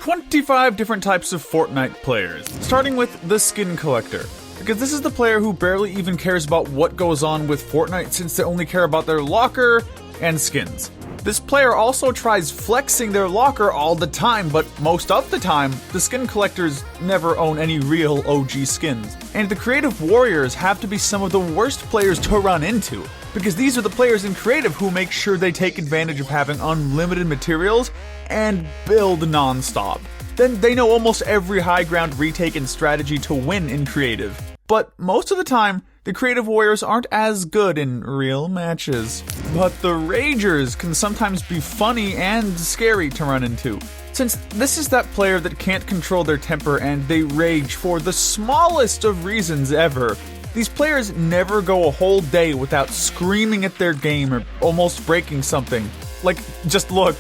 25 different types of Fortnite players, starting with the skin collector. Because this is the player who barely even cares about what goes on with Fortnite since they only care about their locker and skins. This player also tries flexing their locker all the time, but most of the time, the skin collectors never own any real OG skins. And the creative warriors have to be some of the worst players to run into, because these are the players in creative who make sure they take advantage of having unlimited materials and build non-stop. Then they know almost every high ground retake and strategy to win in creative. But most of the time, the creative warriors aren't as good in real matches. But the ragers can sometimes be funny and scary to run into, since this is that player that can't control their temper and they rage for the smallest of reasons ever. These players never go a whole day without screaming at their game or almost breaking something. Like, just look.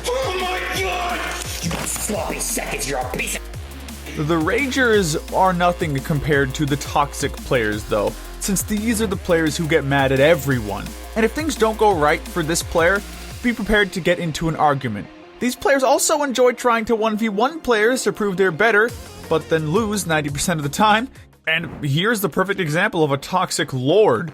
Oh my god! You got sloppy seconds, you're a piece of... The Ragers are nothing compared to the toxic players though, since these are the players who get mad at everyone. And if things don't go right for this player, be prepared to get into an argument. These players also enjoy trying to 1v1 players to prove they're better, but then lose 90% of the time. And here's the perfect example of a toxic lord.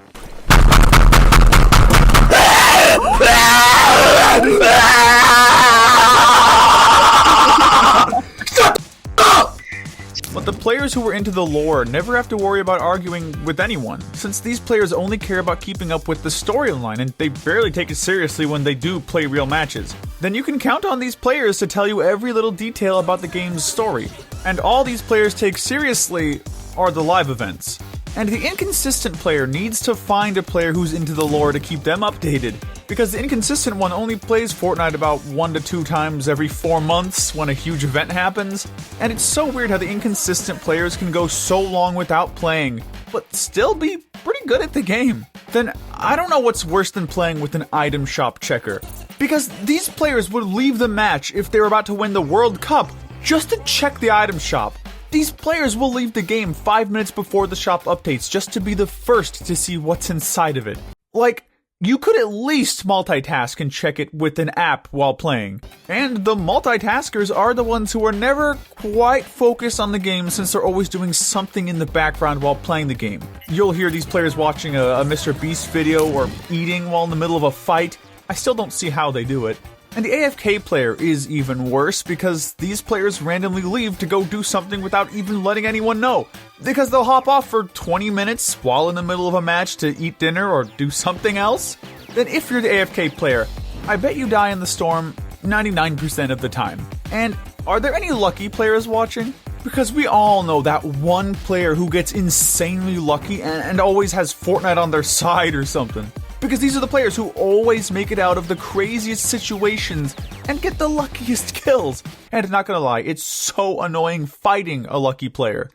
But the players who were into the lore never have to worry about arguing with anyone, since these players only care about keeping up with the storyline and they barely take it seriously when they do play real matches. Then you can count on these players to tell you every little detail about the game's story. And all these players take seriously are the live events. And the inconsistent player needs to find a player who's into the lore to keep them updated, because the inconsistent one only plays Fortnite about 1 to 2 times every 4 months when a huge event happens. And it's so weird how the inconsistent players can go so long without playing, but still be pretty good at the game. Then I don't know what's worse than playing with an item shop checker, because these players would leave the match if they were about to win the World Cup just to check the item shop. These players will leave the game 5 minutes before the shop updates just to be the first to see what's inside of it. Like, you could at least multitask and check it with an app while playing. And the multitaskers are the ones who are never quite focused on the game since they're always doing something in the background while playing the game. You'll hear these players watching a Mr. Beast video or eating while in the middle of a fight. I still don't see how they do it. And the AFK player is even worse because these players randomly leave to go do something without even letting anyone know. Because they'll hop off for 20 minutes while in the middle of a match to eat dinner or do something else. Then if you're the AFK player, I bet you die in the storm 99% of the time. And are there any lucky players watching? Because we all know that one player who gets insanely lucky and always has Fortnite on their side or something. Because these are the players who always make it out of the craziest situations and get the luckiest kills. And not gonna lie, it's so annoying fighting a lucky player.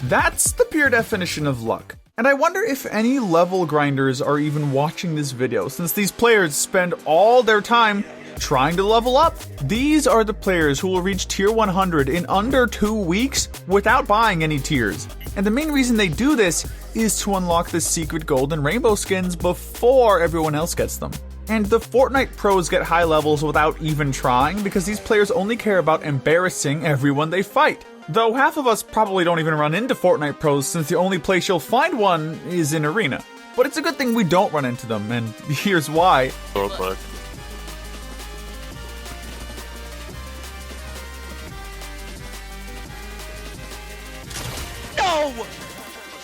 That's the pure definition of luck. And I wonder if any level grinders are even watching this video, since these players spend all their time trying to level up. These are the players who will reach tier 100 in under 2 weeks without buying any tiers. And the main reason they do this is to unlock the secret gold and rainbow skins before everyone else gets them. And the Fortnite pros get high levels without even trying because these players only care about embarrassing everyone they fight. Though half of us probably don't even run into Fortnite pros since the only place you'll find one is in Arena. But it's a good thing we don't run into them, and here's why.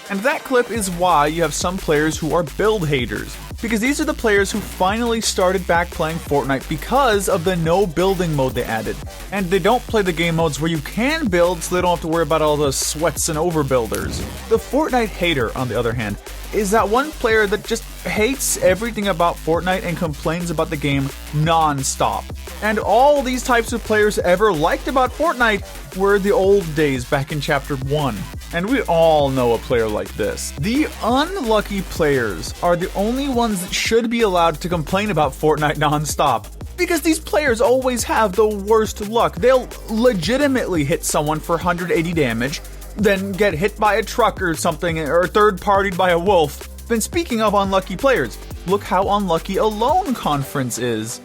And that clip is why you have some players who are build haters. Because these are the players who finally started back playing Fortnite because of the no building mode they added. And they don't play the game modes where you can build so they don't have to worry about all the sweats and overbuilders. The Fortnite hater, on the other hand, is that one player that just hates everything about Fortnite and complains about the game non-stop. And all these types of players ever liked about Fortnite were the old days back in Chapter 1. And we all know a player like this. The unlucky players are the only ones that should be allowed to complain about Fortnite non-stop. Because these players always have the worst luck. They'll legitimately hit someone for 180 damage, then get hit by a truck or something, or third-partied by a wolf. Then speaking of unlucky players, look how unlucky Alone Conference is.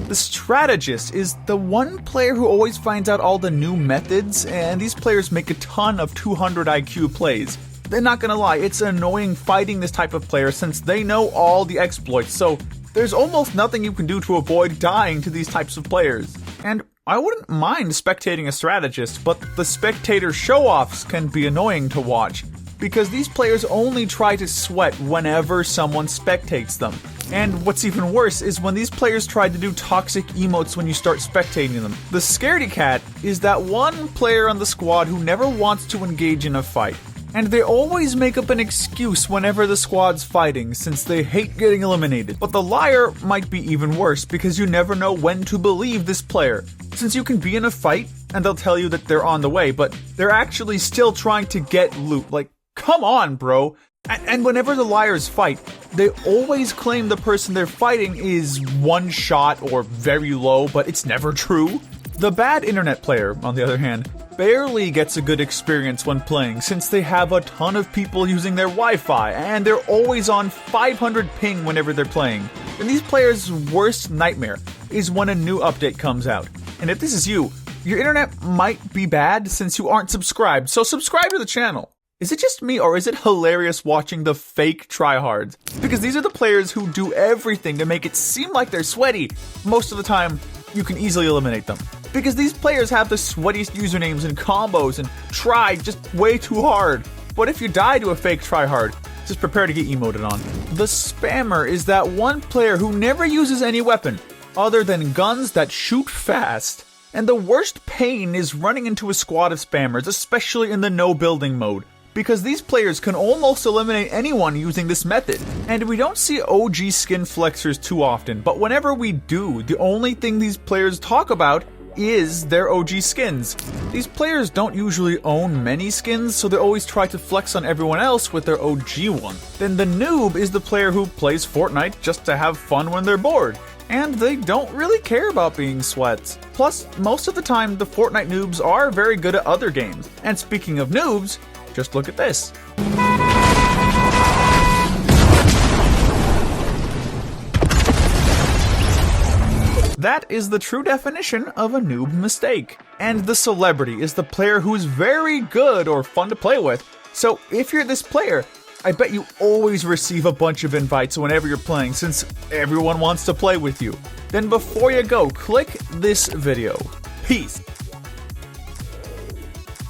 The strategist is the one player who always finds out all the new methods, and these players make a ton of 200 IQ plays. They're not gonna lie, it's annoying fighting this type of player since they know all the exploits, so there's almost nothing you can do to avoid dying to these types of players. And I wouldn't mind spectating a strategist, but the spectator show-offs can be annoying to watch, because these players only try to sweat whenever someone spectates them. And what's even worse is when these players try to do toxic emotes when you start spectating them. The scaredy cat is that one player on the squad who never wants to engage in a fight. And they always make up an excuse whenever the squad's fighting, since they hate getting eliminated. But the liar might be even worse, because you never know when to believe this player. Since you can be in a fight, and they'll tell you that they're on the way, but they're actually still trying to get loot. Like, come on, bro. And whenever the liars fight, they always claim the person they're fighting is one shot or very low, but it's never true. The bad internet player, on the other hand, barely gets a good experience when playing, since they have a ton of people using their Wi-Fi, and they're always on 500 ping whenever they're playing. And these players' worst nightmare is when a new update comes out. And if this is you, your internet might be bad since you aren't subscribed, so subscribe to the channel. Is it just me, or is it hilarious watching the fake tryhards? Because these are the players who do everything to make it seem like they're sweaty. Most of the time, you can easily eliminate them. Because these players have the sweatiest usernames and combos and try just way too hard. But if you die to a fake tryhard, just prepare to get emoted on. The spammer is that one player who never uses any weapon other than guns that shoot fast. And the worst pain is running into a squad of spammers, especially in the no building mode. Because these players can almost eliminate anyone using this method. And we don't see OG skin flexers too often, but whenever we do, the only thing these players talk about is their OG skins. These players don't usually own many skins, so they always try to flex on everyone else with their OG one. Then the noob is the player who plays Fortnite just to have fun when they're bored. And they don't really care about being sweats. Plus, most of the time, the Fortnite noobs are very good at other games. And speaking of noobs, just look at this. That is the true definition of a noob mistake. And the celebrity is the player who's very good or fun to play with. So if you're this player, I bet you always receive a bunch of invites whenever you're playing, since everyone wants to play with you. Then before you go, click this video. Peace.